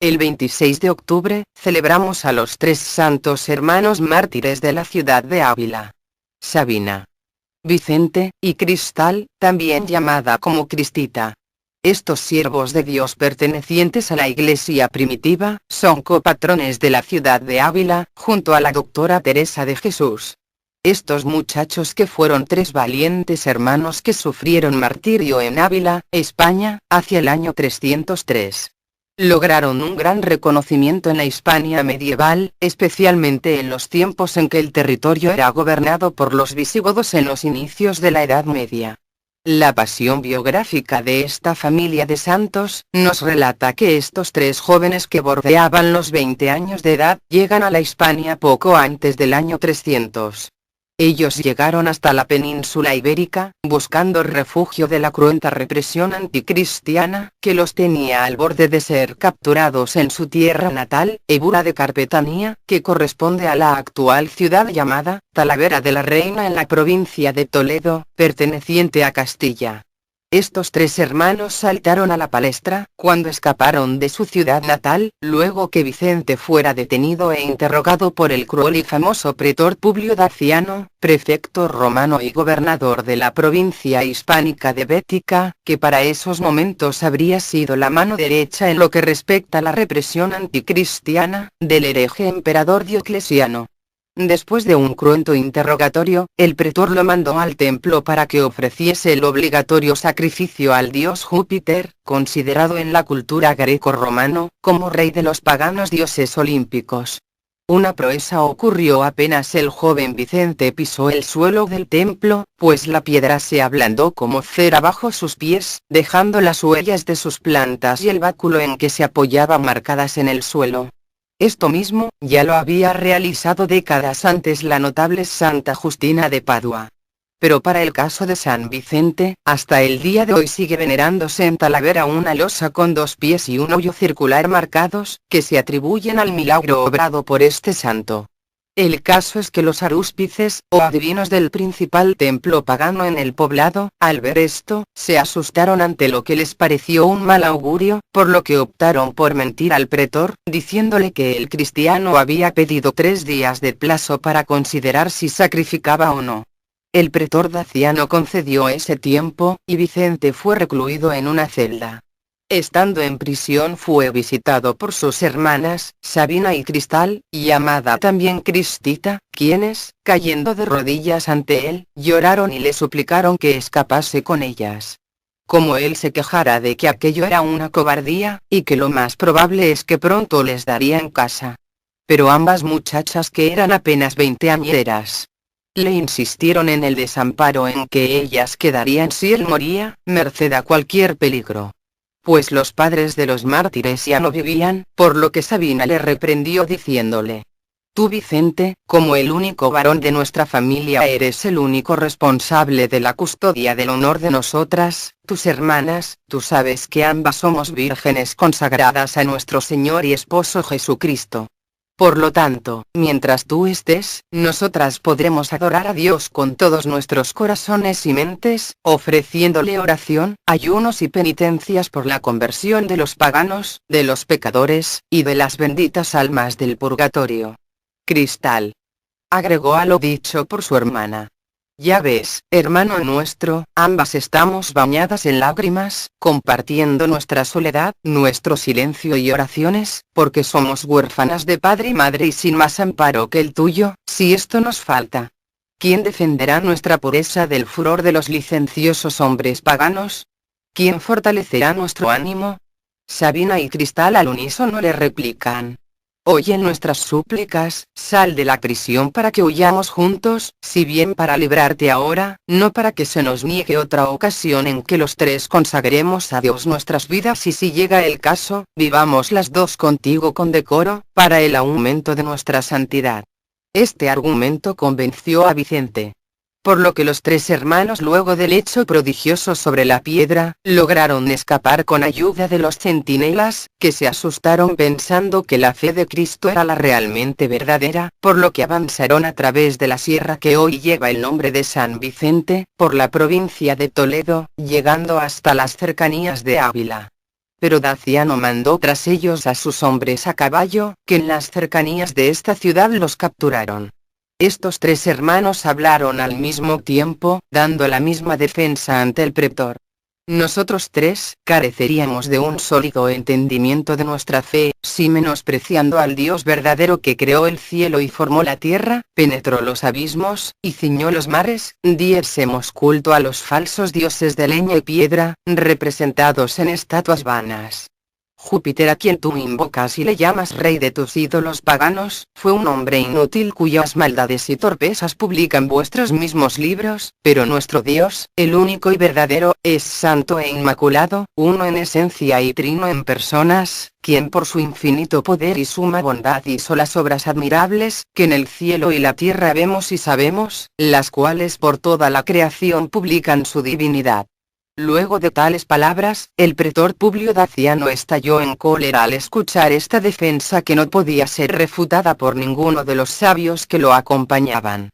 El 26 de octubre, celebramos a los 3 santos hermanos mártires de la ciudad de Ávila: Sabina, Vicente y Cristal, también llamada como Cristita. Estos siervos de Dios pertenecientes a la Iglesia primitiva, son copatrones de la ciudad de Ávila, junto a la doctora Teresa de Jesús. Estos muchachos, que fueron 3 valientes hermanos que sufrieron martirio en Ávila, España, hacia el año 303. Lograron un gran reconocimiento en la Hispania medieval, especialmente en los tiempos en que el territorio era gobernado por los visigodos en los inicios de la Edad Media. La pasión biográfica de esta familia de santos, nos relata que estos 3 jóvenes que bordeaban los 20 años de edad, llegan a la Hispania poco antes del año 300. Ellos llegaron hasta la península ibérica, buscando refugio de la cruenta represión anticristiana, que los tenía al borde de ser capturados en su tierra natal, Évora de Carpetanía, que corresponde a la actual ciudad llamada Talavera de la Reina en la provincia de Toledo, perteneciente a Castilla. Estos 3 hermanos saltaron a la palestra, cuando escaparon de su ciudad natal, luego que Vicente fuera detenido e interrogado por el cruel y famoso pretor Publio Daciano, prefecto romano y gobernador de la provincia hispánica de Bética, que para esos momentos habría sido la mano derecha en lo que respecta a la represión anticristiana, del hereje emperador Diocleciano. Después de un cruento interrogatorio, el pretor lo mandó al templo para que ofreciese el obligatorio sacrificio al dios Júpiter, considerado en la cultura greco-romano, como rey de los paganos dioses olímpicos. Una proeza ocurrió apenas el joven Vicente pisó el suelo del templo, pues la piedra se ablandó como cera bajo sus pies, dejando las huellas de sus plantas y el báculo en que se apoyaba marcadas en el suelo. Esto mismo, ya lo había realizado décadas antes la notable Santa Justina de Padua. Pero para el caso de San Vicente, hasta el día de hoy sigue venerándose en Talavera una losa con 2 pies y un hoyo circular marcados, que se atribuyen al milagro obrado por este santo. El caso es que los arúspices, o adivinos del principal templo pagano en el poblado, al ver esto, se asustaron ante lo que les pareció un mal augurio, por lo que optaron por mentir al pretor, diciéndole que el cristiano había pedido 3 días de plazo para considerar si sacrificaba o no. El pretor Daciano concedió ese tiempo, y Vicente fue recluido en una celda. Estando en prisión fue visitado por sus hermanas, Sabina y Cristal, llamada también Cristita, quienes, cayendo de rodillas ante él, lloraron y le suplicaron que escapase con ellas. Como él se quejara de que aquello era una cobardía, y que lo más probable es que pronto les daría en casa. Pero ambas muchachas, que eran apenas 20añeras, le insistieron en el desamparo en que ellas quedarían si él moría, merced a cualquier peligro. Pues los padres de los mártires ya no vivían, por lo que Sabina le reprendió diciéndole: Tú, Vicente, como el único varón de nuestra familia, eres el único responsable de la custodia del honor de nosotras, tus hermanas. Tú sabes que ambas somos vírgenes consagradas a nuestro Señor y Esposo Jesucristo. Por lo tanto, mientras tú estés, nosotras podremos adorar a Dios con todos nuestros corazones y mentes, ofreciéndole oración, ayunos y penitencias por la conversión de los paganos, de los pecadores, y de las benditas almas del purgatorio. Cristal agregó a lo dicho por su hermana: Ya ves, hermano nuestro, ambas estamos bañadas en lágrimas, compartiendo nuestra soledad, nuestro silencio y oraciones, porque somos huérfanas de padre y madre y sin más amparo que el tuyo. Si esto nos falta, ¿quién defenderá nuestra pureza del furor de los licenciosos hombres paganos? ¿Quién fortalecerá nuestro ánimo? Sabina y Cristal al unísono le replican: Oye nuestras súplicas, sal de la prisión para que huyamos juntos, si bien para librarte ahora, no para que se nos niegue otra ocasión en que los 3 consagremos a Dios nuestras vidas, y si llega el caso, vivamos las 2 contigo con decoro, para el aumento de nuestra santidad. Este argumento convenció a Vicente. Por lo que los 3 hermanos, luego del hecho prodigioso sobre la piedra, lograron escapar con ayuda de los centinelas, que se asustaron pensando que la fe de Cristo era la realmente verdadera, por lo que avanzaron a través de la sierra que hoy lleva el nombre de San Vicente, por la provincia de Toledo, llegando hasta las cercanías de Ávila. Pero Daciano mandó tras ellos a sus hombres a caballo, que en las cercanías de esta ciudad los capturaron. Estos tres hermanos hablaron al mismo tiempo, dando la misma defensa ante el pretor. Nosotros tres careceríamos de un sólido entendimiento de nuestra fe, si menospreciando al Dios verdadero que creó el cielo y formó la tierra, penetró los abismos, y ciñó los mares, diésemos culto a los falsos dioses de leña y piedra, representados en estatuas vanas. Júpiter, a quien tú invocas y le llamas rey de tus ídolos paganos, fue un hombre inútil cuyas maldades y torpezas publican vuestros mismos libros, pero nuestro Dios, el único y verdadero, es santo e inmaculado, uno en esencia y trino en personas, quien por su infinito poder y suma bondad hizo las obras admirables, que en el cielo y la tierra vemos y sabemos, las cuales por toda la creación publican su divinidad. Luego de tales palabras, el pretor Publio Daciano estalló en cólera al escuchar esta defensa que no podía ser refutada por ninguno de los sabios que lo acompañaban.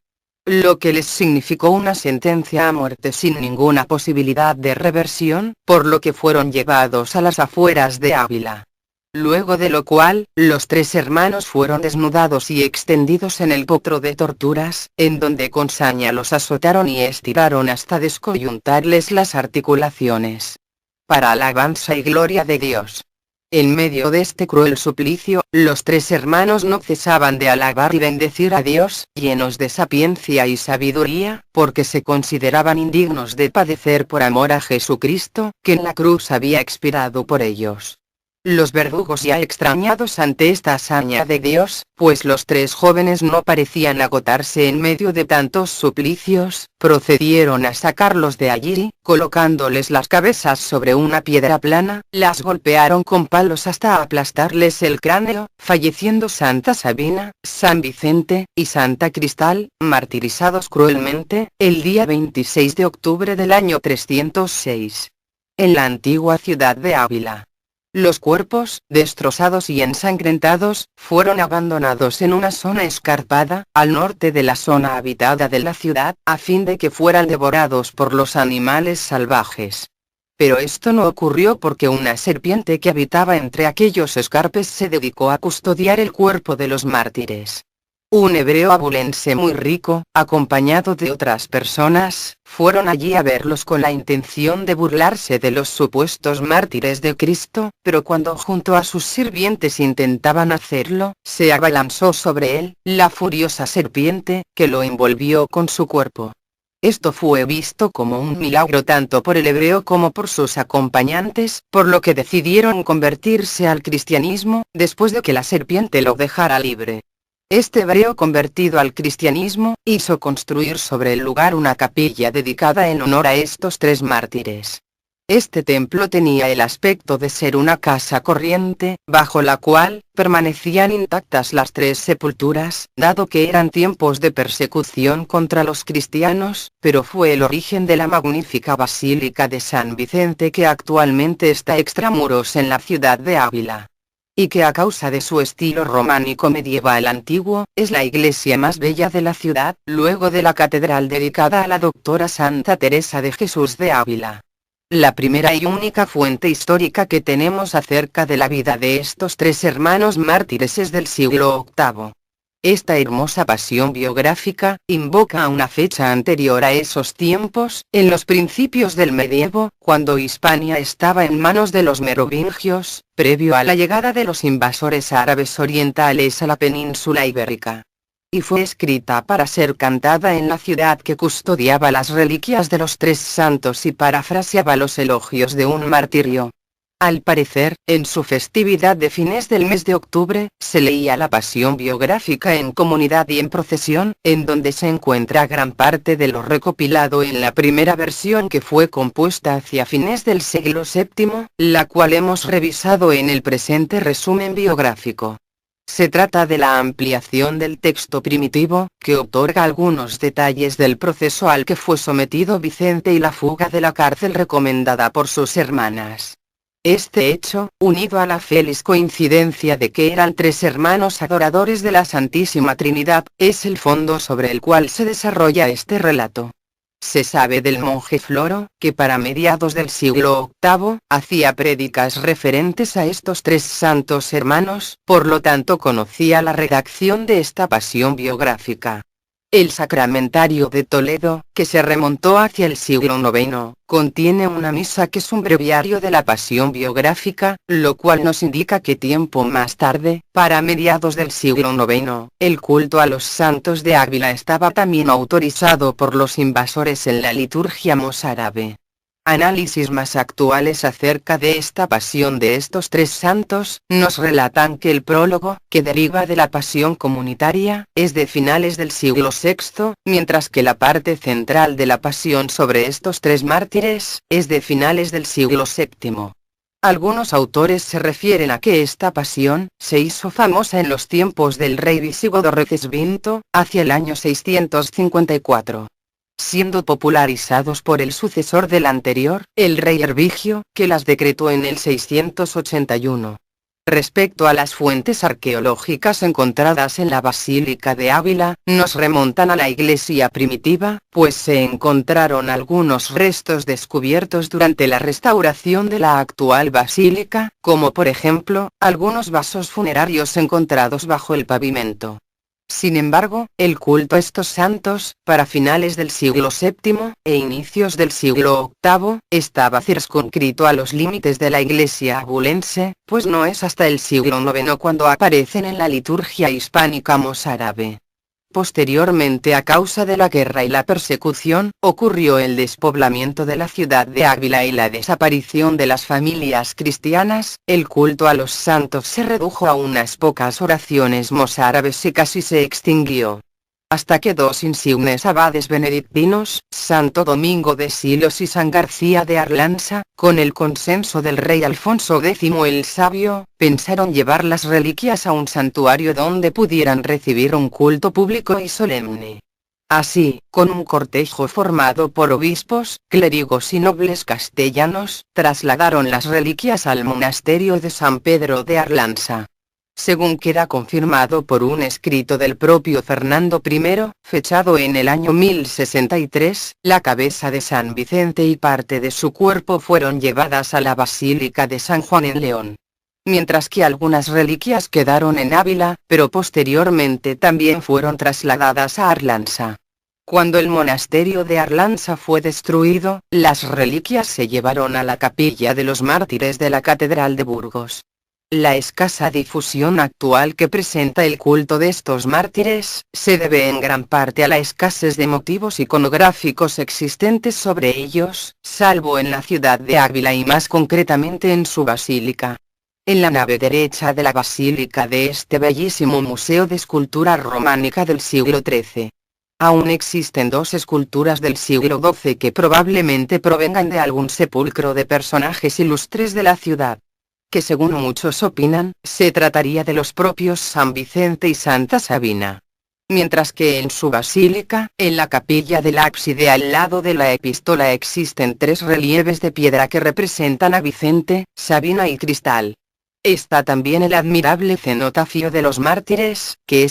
Lo que les significó una sentencia a muerte sin ninguna posibilidad de reversión, por lo que fueron llevados a las afueras de Ávila. Luego de lo cual, los tres hermanos fueron desnudados y extendidos en el potro de torturas, en donde con saña los azotaron y estiraron hasta descoyuntarles las articulaciones. Para alabanza y gloria de Dios. En medio de este cruel suplicio, los tres hermanos no cesaban de alabar y bendecir a Dios, llenos de sapiencia y sabiduría, porque se consideraban indignos de padecer por amor a Jesucristo, que en la cruz había expirado por ellos. Los verdugos ya extrañados ante esta hazaña de Dios, pues los tres jóvenes no parecían agotarse en medio de tantos suplicios, procedieron a sacarlos de allí, colocándoles las cabezas sobre una piedra plana, las golpearon con palos hasta aplastarles el cráneo, falleciendo Santa Sabina, San Vicente, y Santa Cristal, martirizados cruelmente, el día 26 de octubre del año 306. En la antigua ciudad de Ávila. Los cuerpos, destrozados y ensangrentados, fueron abandonados en una zona escarpada, al norte de la zona habitada de la ciudad, a fin de que fueran devorados por los animales salvajes. Pero esto no ocurrió porque una serpiente que habitaba entre aquellos escarpes se dedicó a custodiar el cuerpo de los mártires. Un hebreo abulense muy rico, acompañado de otras personas, fueron allí a verlos con la intención de burlarse de los supuestos mártires de Cristo, pero cuando junto a sus sirvientes intentaban hacerlo, se abalanzó sobre él, la furiosa serpiente, que lo envolvió con su cuerpo. Esto fue visto como un milagro tanto por el hebreo como por sus acompañantes, por lo que decidieron convertirse al cristianismo, después de que la serpiente lo dejara libre. Este hebreo convertido al cristianismo, hizo construir sobre el lugar una capilla dedicada en honor a estos tres mártires. Este templo tenía el aspecto de ser una casa corriente, bajo la cual permanecían intactas las tres sepulturas, dado que eran tiempos de persecución contra los cristianos, pero fue el origen de la magnífica Basílica de San Vicente que actualmente está extramuros en la ciudad de Ávila. Y que a causa de su estilo románico medieval antiguo, es la iglesia más bella de la ciudad, luego de la catedral dedicada a la doctora Santa Teresa de Jesús de Ávila. La primera y única fuente histórica que tenemos acerca de la vida de estos tres hermanos mártires es del siglo VIII. Esta hermosa pasión biográfica, invoca a una fecha anterior a esos tiempos, en los principios del medievo, cuando Hispania estaba en manos de los merovingios, previo a la llegada de los invasores árabes orientales a la península ibérica. Y fue escrita para ser cantada en la ciudad que custodiaba las reliquias de los tres santos y parafraseaba los elogios de un martirio. Al parecer, en su festividad de fines del mes de octubre, se leía la pasión biográfica en comunidad y en procesión, en donde se encuentra gran parte de lo recopilado en la primera versión que fue compuesta hacia fines del siglo VII, la cual hemos revisado en el presente resumen biográfico. Se trata de la ampliación del texto primitivo, que otorga algunos detalles del proceso al que fue sometido Vicente y la fuga de la cárcel recomendada por sus hermanas. Este hecho, unido a la feliz coincidencia de que eran tres hermanos adoradores de la Santísima Trinidad, es el fondo sobre el cual se desarrolla este relato. Se sabe del monje Floro, que para mediados del siglo VIII, hacía prédicas referentes a estos tres santos hermanos, por lo tanto conocía la redacción de esta pasión biográfica. El Sacramentario de Toledo, que se remontó hacia el siglo IX, contiene una misa que es un breviario de la pasión biográfica, lo cual nos indica que tiempo más tarde, para mediados del siglo IX, el culto a los santos de Ávila estaba también autorizado por los invasores en la liturgia mozárabe. Análisis más actuales acerca de esta pasión de estos tres santos, nos relatan que el prólogo, que deriva de la pasión comunitaria, es de finales del siglo VI, mientras que la parte central de la pasión sobre estos tres mártires, es de finales del siglo VII. Algunos autores se refieren a que esta pasión, se hizo famosa en los tiempos del rey visigodo Recesvinto, hacia el año 654. Siendo popularizados por el sucesor del anterior, el rey Hervigio, que las decretó en el 681. Respecto a las fuentes arqueológicas encontradas en la Basílica de Ávila, nos remontan a la iglesia primitiva, pues se encontraron algunos restos descubiertos durante la restauración de la actual basílica, como por ejemplo, algunos vasos funerarios encontrados bajo el pavimento. Sin embargo, el culto a estos santos, para finales del siglo VII, e inicios del siglo VIII, estaba circunscrito a los límites de la iglesia abulense, pues no es hasta el siglo IX cuando aparecen en la liturgia hispánica mozárabe. Posteriormente, a causa de la guerra y la persecución, ocurrió el despoblamiento de la ciudad de Ávila y la desaparición de las familias cristianas, el culto a los santos se redujo a unas pocas oraciones mozárabes y casi se extinguió. Hasta que dos insignes abades benedictinos, Santo Domingo de Silos y San García de Arlanza, con el consenso del rey Alfonso X el Sabio, pensaron llevar las reliquias a un santuario donde pudieran recibir un culto público y solemne. Así, con un cortejo formado por obispos, clérigos y nobles castellanos, trasladaron las reliquias al monasterio de San Pedro de Arlanza. Según queda confirmado por un escrito del propio Fernando I, fechado en el año 1063, la cabeza de San Vicente y parte de su cuerpo fueron llevadas a la Basílica de San Juan en León. Mientras que algunas reliquias quedaron en Ávila, pero posteriormente también fueron trasladadas a Arlanza. Cuando el monasterio de Arlanza fue destruido, las reliquias se llevaron a la capilla de los mártires de la Catedral de Burgos. La escasa difusión actual que presenta el culto de estos mártires, se debe en gran parte a la escasez de motivos iconográficos existentes sobre ellos, salvo en la ciudad de Ávila y más concretamente en su basílica. En la nave derecha de la basílica de este bellísimo museo de escultura románica del siglo XIII. Aún existen dos esculturas del siglo XII que probablemente provengan de algún sepulcro de personajes ilustres de la ciudad, que según muchos opinan, se trataría de los propios San Vicente y Santa Sabina. Mientras que en su basílica, en la capilla del ábside al lado de la epístola existen tres relieves de piedra que representan a Vicente, Sabina y Cristal. Está también el admirable cenotafio de los mártires, que es